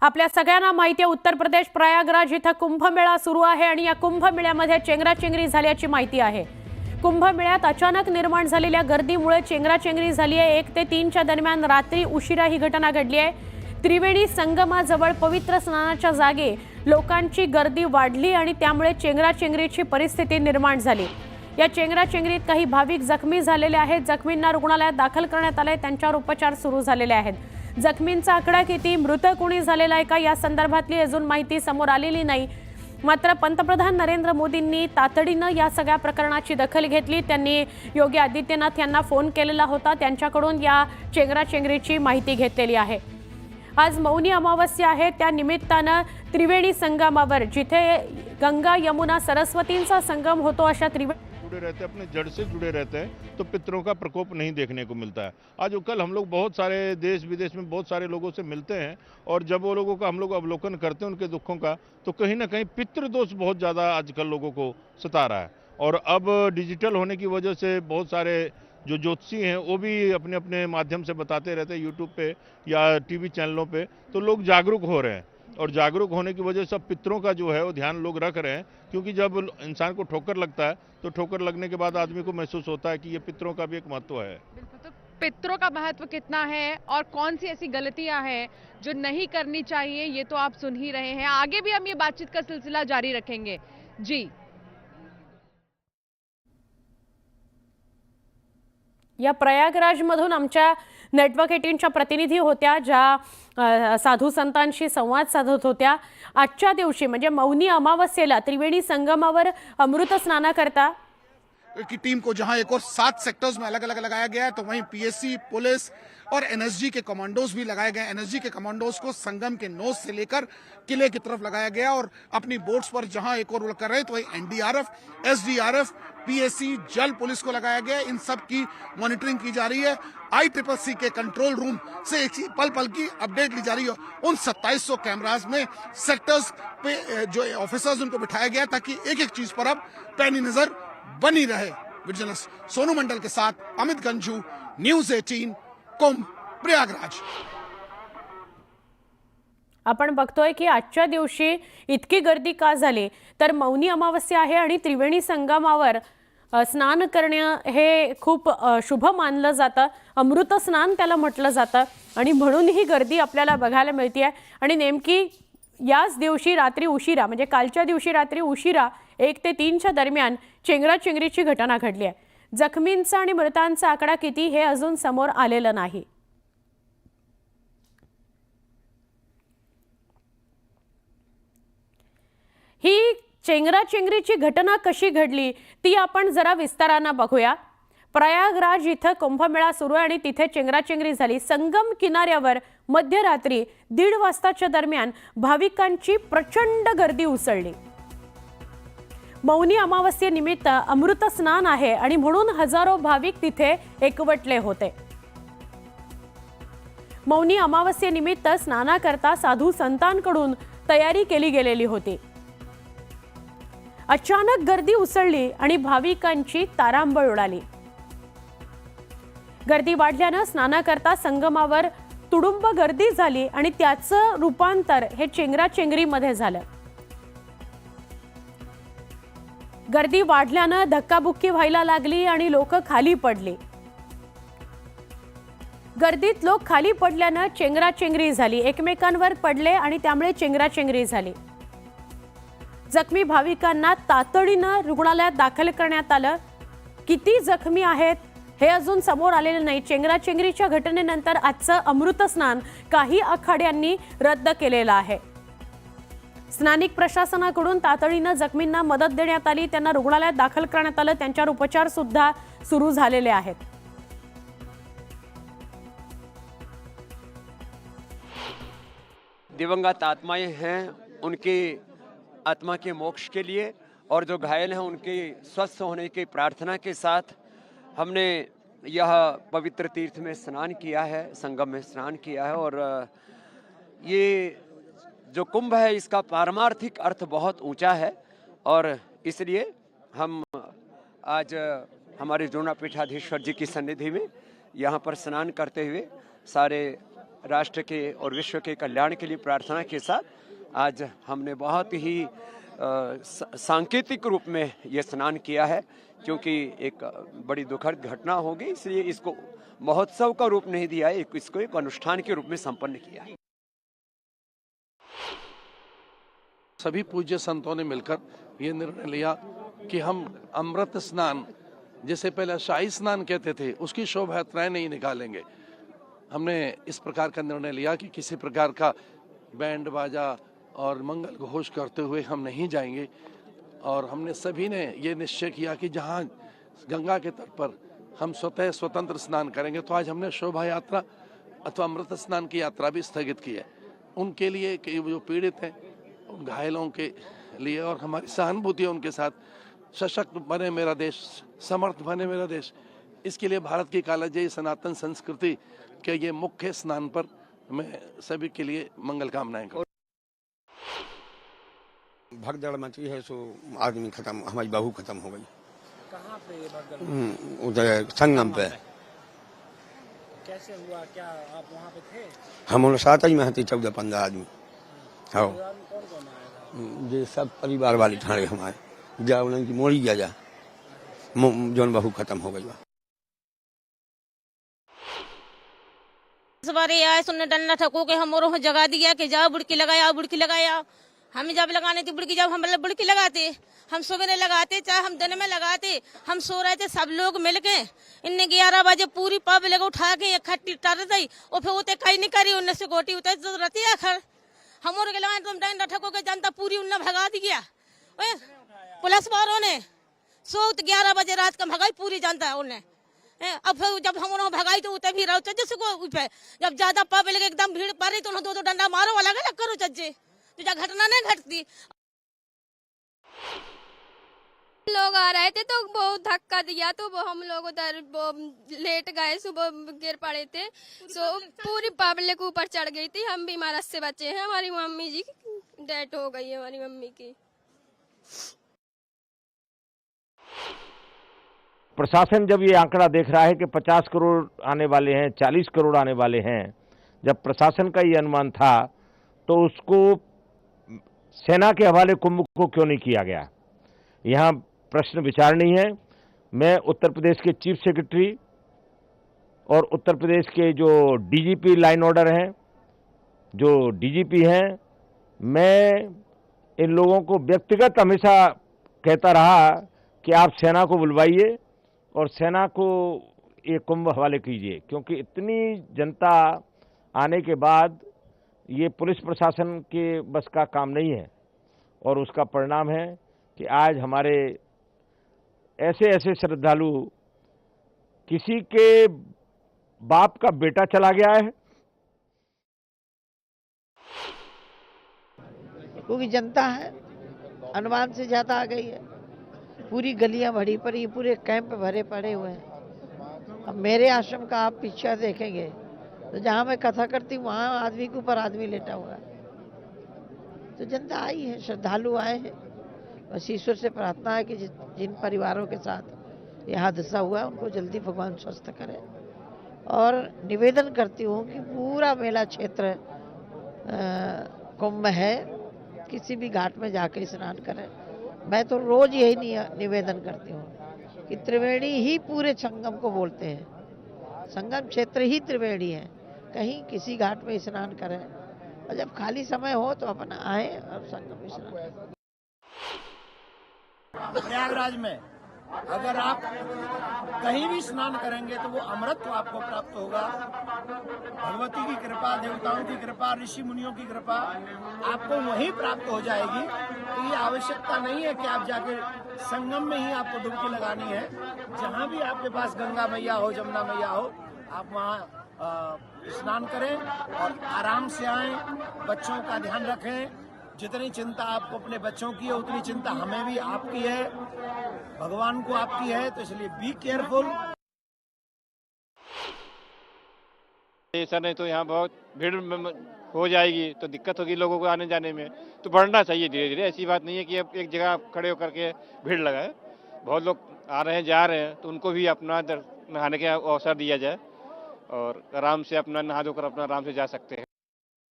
आपल्या सगळ्यांना माहिती आहे उत्तर प्रदेश प्रयागराज इथं कुंभमेळा सुरू आहे आणि या कुंभमेळ्यामध्ये चेंगराचेंगरी झाल्याची माहिती आहे। कुंभमेळ्यात अचानक निर्माण झालेल्या गर्दीमुळे चेंगराचेंगरी झाली आहे। 1 ते 3 च्या दरम्यान रात्री उशिरा ही घटना घडली आहे। त्रिवेणी संगमाजवळ पवित्र स्नानाच्या जागी लोकांची गर्दी वाढली आणि त्यामुळे चेंगराचेंगरीची परिस्थिती निर्माण झाली। या चेंगराचेंगरीत काही भाविक जखमी झालेले आहेत। जखमींना रुग्णालयात दाखल करण्यात आले, त्यांच्यावर उपचार सुरू झालेले आहेत। जखमींचा आकडा किती, मृत कोणी झालेला आहे का या संदर्भातली अजून माहिती समोर आलेली नाही। मात्र पंतप्रधान नरेंद्र मोदींनी तातडीनं या सगळ्या प्रकरणाची दखल घेतली। त्यांनी योगी आदित्यनाथ यांना फोन केलेला होता, त्यांच्याकडून या चेंगराचेंगरीची माहिती घेतलेली आहे। आज मौनी अमावस्या आहे, त्या निमित्तानं त्रिवेणी संगमावर जिथे गंगा यमुना सरस्वतींचा संगम होतो अशा त्रिवेणी जुड़े रहते हैं, अपने जड़ से जुड़े रहते हैं, तो पितरों का प्रकोप नहीं देखने को मिलता है। आज कल हम लोग बहुत सारे देश विदेश में बहुत सारे लोगों से मिलते हैं और जब वो लोगों का हम लोग अवलोकन करते हैं उनके दुखों का, तो कहीं ना कहीं पितृदोष बहुत ज़्यादा आजकल लोगों को सता रहा है। और अब डिजिटल होने की वजह से बहुत सारे जो ज्योतिषी हैं वो भी अपने अपने माध्यम से बताते रहते हैं यूट्यूब पे या टीवी चैनलों पे, तो लोग जागरूक हो रहे हैं। और जागरूक होने की वजह से पितरों का जो है वो ध्यान लोग रख रहे हैं, क्योंकि जब इंसान को ठोकर लगता है तो ठोकर लगने के बाद आदमी को महसूस होता है कि ये पितरों का भी एक महत्व है। बिल्कुल, तो पितरों का महत्व कितना है और कौन सी ऐसी गलतियां हैं जो नहीं करनी चाहिए, ये तो आप सुन ही रहे हैं। आगे भी हम ये बातचीत का सिलसिला जारी रखेंगे। जी, या प्रयागराजमधून आमच्या नेटवर्क 18च्या प्रतिनिधी होत्या, ज्या साधू संतांशी संवाद साधत होत्या। आजच्या दिवशी म्हणजे मौनी अमावस्येला त्रिवेणी संगमावर अमृत स्नानाकरता की टीम को जहां एक और 7 सेक्टर्स में अलग अलग लगाया गया है, तो वहीं पीएससी, पुलिस और एनएसजी के कमांडोज भी लगाए गए। एनएसजी के कमांडोज को संगम के नोज से लेकर किले की तरफ लगाया गया और अपनी बोट्स पर जहां एक और कर रहे हैं, तो वहीं एनडीआरएफ, एसडीआरएफ, पीएससी, जल पुलिस को लगाया गया। इन सब की मॉनिटरिंग की जा रही है। ICCC के कंट्रोल रूम से पल पल की अपडेट ली जा रही है। उन 2700 कैमराज में सेक्टर्स पे जो ऑफिसर्स उनको बिठाया गया ताकि एक एक चीज पर अब पैनी नजर बनी रहे। विजिलेंस सोनू मंडल के साथ अमित गंजू, न्यूज 18, कुंभ प्रयागराज। आपण बघतोय की आजच्या दिवशी इतकी गर्दी का झाली, तर मौनी अमावस्या आहे आणि त्रिवेणी संगमावर स्नान करणे हे खूप शुभ मानलं जातं। अमृत स्नान त्याला म्हटलं जातं आणि म्हणून ही गर्दी आपल्याला बघायला मिळते आहे। आणि नेमकी याच दिवशी रात्री उशिरा म्हणजे कालच्या दिवशी रात्री उशिरा 1 ते 3 च्या दरम्यान चेंगराचेंगरीची घटना घडली आहे। जखमींचा आणि मृतांचा आकडा किती हे अजून समोर आलेलं नाही। ही चेंगराचेंगरीची घटना कशी घडली ती आपण जरा विस्ताराने बघूया। प्रयागराज इथं कुंभमेळा सुरू आहे आणि तिथे चेंगराचेंगरी झाली। संगम किनाऱ्यावर मध्यरात्री 1:30 वाजताच्या दरम्यान भाविकांची प्रचंड गर्दी उसळली। मौनी अमावस्येनिमित्त अमृत स्नान आहे आणि म्हणून हजारो भाविक तिथे एकवटले होते। मौनी अमावस्येनिमित्त स्नानाकरता साधू संतांकडून तयारी केली गेलेली होती। अचानक गर्दी उसळली आणि भाविकांची तारांबळ उडाली। गर्दी वाढल्याने स्नानाकरता संगमावर तुडुंब गर्दी झाली आणि त्याचं रूपांतर हे चेंगराचेंगरीमध्ये झालं। गर्दी वाढल्याने धक्काबुक्की व्हायला लागली आणि लोक खाली पडली। गर्दीत लोक खाली पडल्याने चेंगराचेंगरी झाली, एकमेकांवर पडले आणि त्यामुळे चेंगराचेंगरी झाली। जखमी भाविकांना तातडीनं रुग्णालयात दाखल करण्यात आलं। किती जखमी आहेत हे अजून समोर आलेलं नाही। चेंगराचेंगरीच्या घटनेनंतर आजचं अमृत स्नान काही आखाड्यांनी रद्द केलेलं आहे। स्थानिक प्रशासनाकडून तातडीनं जखमींना मदत देण्यात आली, त्यांना रुग्णालयात दाखल करण्यात आलं, त्यांच्यावर उपचार सुद्धा सुरू झालेले आहेत। दिवंगत आत्माएं हैं, उनकी आत्मा के मोक्ष के लिए और जो घायल हैं उनके स्वस्थ होने की प्रार्थना के साथ हमने यह पवित्र तीर्थ में स्नान किया है, संगम में स्नान किया है। और ये जो कुंभ है इसका पारमार्थिक अर्थ बहुत ऊंचा है और इसलिए हम आज हमारे जोना पीठाधीश्वर जी की सन्निधि में यहाँ पर स्नान करते हुए सारे राष्ट्र के और विश्व के कल्याण के लिए प्रार्थना के साथ आज हमने बहुत ही सांकेतिक रूप में ये स्नान किया है, क्योंकि एक बड़ी दुखद घटना होगी, इसलिए इसको महोत्सव का रूप नहीं दिया है, इसको एक अनुष्ठान के रूप में संपन्न किया है। सभी पूज्य संतों ने मिलकर ये निर्णय लिया कि हम अमृत स्नान, जैसे पहले शाही स्नान कहते थे, उसकी शोभा यात्राएं नहीं निकालेंगे। हमने इस प्रकार का निर्णय लिया कि किसी प्रकार का बैंड बाजा और मंगल घोष करते हुए हम नहीं जाएंगे, और हमने सभी ने ये निश्चय किया कि जहाँ गंगा के तट पर हम स्वतः स्वतंत्र स्नान करेंगे, तो आज हमने शोभा यात्रा अथवा अमृत स्नान की यात्रा भी स्थगित की है। उनके लिए कि जो पीड़ित हैं, उन घायलों के लिए, और हमारी सहानुभूति है उनके साथ। सशक्त बने मेरा देश, समर्थ बने मेरा देश, इसके लिए भारत की कालजयी सनातन संस्कृति के ये मुख्य स्नान पर मैं सभी के लिए मंगल कामनाएं करूं। भगदड़ मची है, सो आदमी खत्म, हमारी बहू खत्म हो गई। कहाँ पे भगदड़? उधर संगम पे। कैसे हुआ, क्या आप वहाँ पे थे? हम लोग साथ ही में थे, 14-15 आदमी। हाँ, परिवार में कौन कौन आया था? ये सब परिवार वाले ठाणे हमारे जा उनकी मोड़ी जा जौन बहू खत्म हो गई। इस बार ये आए सुनने डंडा ठको के हम और जगा दिया कि जाओ बुड़की लगाया, बुड़की लगाया। हम जब लगाने थी बुड़की, जब हम बुड़की लगाते, हम सवेरे लगाते चाहे हम दिन में लगाते, हम सो रहे थे सब लोग मिलके। इन्ने 11 बजे पूरी पब्लिक उठा के इकट्ठी कर दी, और फिर उते कहीं नहीं करी, उनने से गोटी उतर जरूरत है खर हम और के लगाए, तुम डंडा ठको के जनता पूरी उन्ने भगा दिया। पुलिस वालों ने 11 बजे रात का भगाई पूरी जनता उन्हें। अब फिर जब हम उन्होंने भगाई तो उतने भी रहो चज्जे से को जब ज्यादा पब्लिक एकदम भीड़ पड़ रही तो उन्होंने दो डंडा मारो, अलग अलग करो चज्जे, तो जब घटना नहीं घटती। लोग आ रहे थे तो बहुत धक्का दिया, तो हम लोग उधर लेट गए, सुबह गिर पड़े थे, तो पूरी पब्लिक ऊपर चढ़ गई थी। हम भी महाराज से बचे हैं, हमारी मम्मी जी की डेथ हो गई है, हमारी मम्मी की। प्रशासन जब ये आंकड़ा देख रहा है कि 50 करोड़ आने वाले हैं, 40 करोड़ आने वाले हैं, जब प्रशासन का ये अनुमान था तो उसको सेना के हवाले कुंभ को क्यों नहीं किया गया? यहाँ प्रश्न विचारणीय है। मैं उत्तर प्रदेश के चीफ सेक्रेटरी और उत्तर प्रदेश के जो डीजीपी लाइन ऑर्डर हैं, जो डीजीपी हैं, मैं इन लोगों को व्यक्तिगत हमेशा कहता रहा कि आप सेना को बुलवाइए और सेना को ये कुंभ हवाले कीजिए, क्योंकि इतनी जनता आने के बाद ये पुलिस प्रशासन के बस का काम नहीं है। और उसका परिणाम है कि आज हमारे ऐसे ऐसे श्रद्धालु, किसी के बाप का बेटा चला गया है। क्योंकि जनता है अनुमान से ज्यादा आ गई है, पूरी गलियां भरी पड़ी, पूरे कैंप भरे पड़े हुए हैं। अब मेरे आश्रम का आप पीछे देखेंगे तो जहां मैं कथा करती हूँ वहां आदमी के ऊपर आदमी लेटा हुआ है। तो जनता आई है, श्रद्धालु आए हैं। बस ईश्वर से प्रार्थना है कि जिन परिवारों के साथ यह हादसा हुआ उनको जल्दी भगवान स्वस्थ करे। और निवेदन करती हूँ कि पूरा मेला क्षेत्र कुंभ है, किसी भी घाट में जाके स्नान करें। मैं तो रोज यही निवेदन करती हूँ कि त्रिवेणी ही पूरे संगम को बोलते हैं, संगम क्षेत्र ही त्रिवेणी है। कहीं किसी घाट में स्नान करें, और जब खाली समय हो तो अपना आए और संगम स्नान करें। प्रयागराज में अगर आप कहीं भी स्नान करेंगे तो वो अमृत आपको प्राप्त होगा। भगवती की कृपा, देवताओं की कृपा, ऋषि मुनियों की कृपा आपको वहीं प्राप्त हो जाएगी। तो ये आवश्यकता नहीं है कि आप जाके संगम में ही आपको डुबकी लगानी है। जहाँ भी आपके पास गंगा मैया हो, जमुना मैया हो, आप वहाँ स्नान करें और आराम से आएं। बच्चों का ध्यान रखें। जितनी चिंता आपको अपने बच्चों की है उतनी चिंता हमें भी आपकी है, भगवान को आपकी है, तो इसलिए बी केयरफुल। ऐसा नहीं तो यहाँ बहुत भीड़ हो जाएगी, तो दिक्कत होगी लोगों को आने जाने में। तो बढ़ना चाहिए धीरे धीरे, ऐसी बात नहीं है कि अब एक जगह खड़े होकर के भीड़ लगाए। बहुत लोग आ रहे हैं, जा रहे हैं, तो उनको भी अपना नहाने का अवसर दिया जाए। और आराम से अपना नहा धोकर अपना आराम से जा सकते हैं।